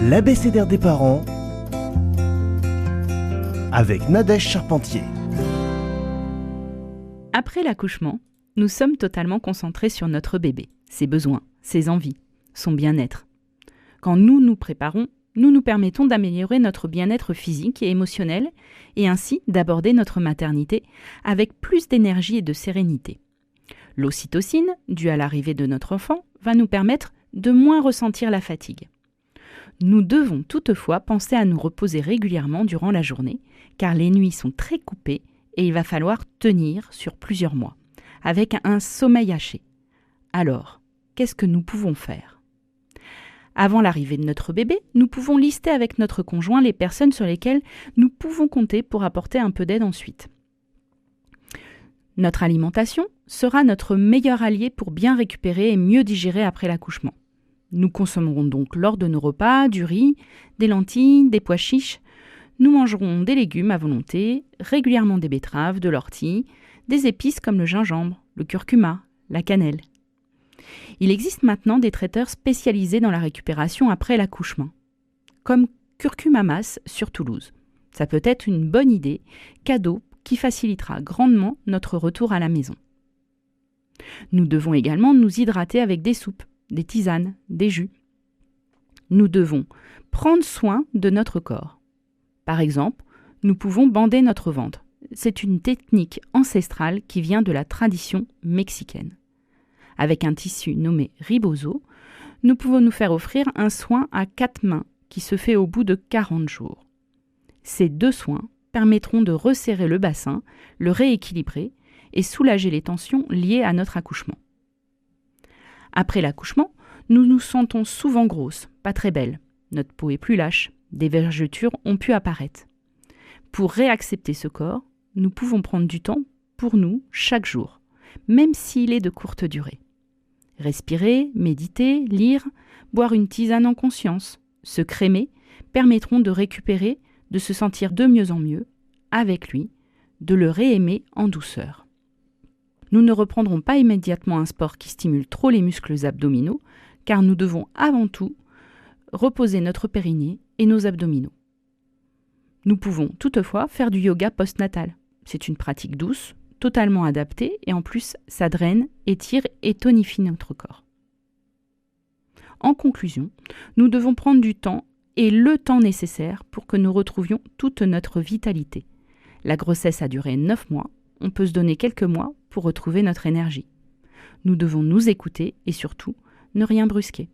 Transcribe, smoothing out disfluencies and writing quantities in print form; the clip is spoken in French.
L'abécédaire des parents avec Nadège Charpentier. Après l'accouchement, nous sommes totalement concentrés sur notre bébé, ses besoins, ses envies, son bien-être. Quand nous nous préparons, nous nous permettons d'améliorer notre bien-être physique et émotionnel et ainsi d'aborder notre maternité avec plus d'énergie et de sérénité. L'ocytocine, due à l'arrivée de notre enfant, va nous permettre de moins ressentir la fatigue. Nous devons toutefois penser à nous reposer régulièrement durant la journée, car les nuits sont très coupées et il va falloir tenir sur plusieurs mois, avec un sommeil haché. Alors, qu'est-ce que nous pouvons faire ? Avant l'arrivée de notre bébé, nous pouvons lister avec notre conjoint les personnes sur lesquelles nous pouvons compter pour apporter un peu d'aide ensuite. Notre alimentation sera notre meilleur allié pour bien récupérer et mieux digérer après l'accouchement. Nous consommerons donc lors de nos repas du riz, des lentilles, des pois chiches. Nous mangerons des légumes à volonté, régulièrement des betteraves, de l'ortie, des épices comme le gingembre, le curcuma, la cannelle. Il existe maintenant des traiteurs spécialisés dans la récupération après l'accouchement, comme Curcumamas sur Toulouse. Ça peut être une bonne idée, cadeau qui facilitera grandement notre retour à la maison. Nous devons également nous hydrater avec des soupes, des tisanes, des jus. Nous devons prendre soin de notre corps. Par exemple, nous pouvons bander notre ventre. C'est une technique ancestrale qui vient de la tradition mexicaine. Avec un tissu nommé rebozo, nous pouvons nous faire offrir un soin à 4 mains qui se fait au bout de 40 jours. Ces 2 soins permettront de resserrer le bassin, le rééquilibrer et soulager les tensions liées à notre accouchement. Après l'accouchement, nous nous sentons souvent grosses, pas très belles. Notre peau est plus lâche, des vergetures ont pu apparaître. Pour réaccepter ce corps, nous pouvons prendre du temps pour nous chaque jour, même s'il est de courte durée. Respirer, méditer, lire, boire une tisane en conscience, se crémer, permettront de récupérer, de se sentir de mieux en mieux avec lui, de le réaimer en douceur. Nous ne reprendrons pas immédiatement un sport qui stimule trop les muscles abdominaux, car nous devons avant tout reposer notre périnée et nos abdominaux. Nous pouvons toutefois faire du yoga postnatal. C'est une pratique douce, totalement adaptée et en plus ça draine, étire et tonifie notre corps. En conclusion, nous devons prendre du temps et le temps nécessaire pour que nous retrouvions toute notre vitalité. La grossesse a duré 9 mois, on peut se donner quelques mois pour retrouver notre énergie. Nous devons nous écouter et surtout ne rien brusquer.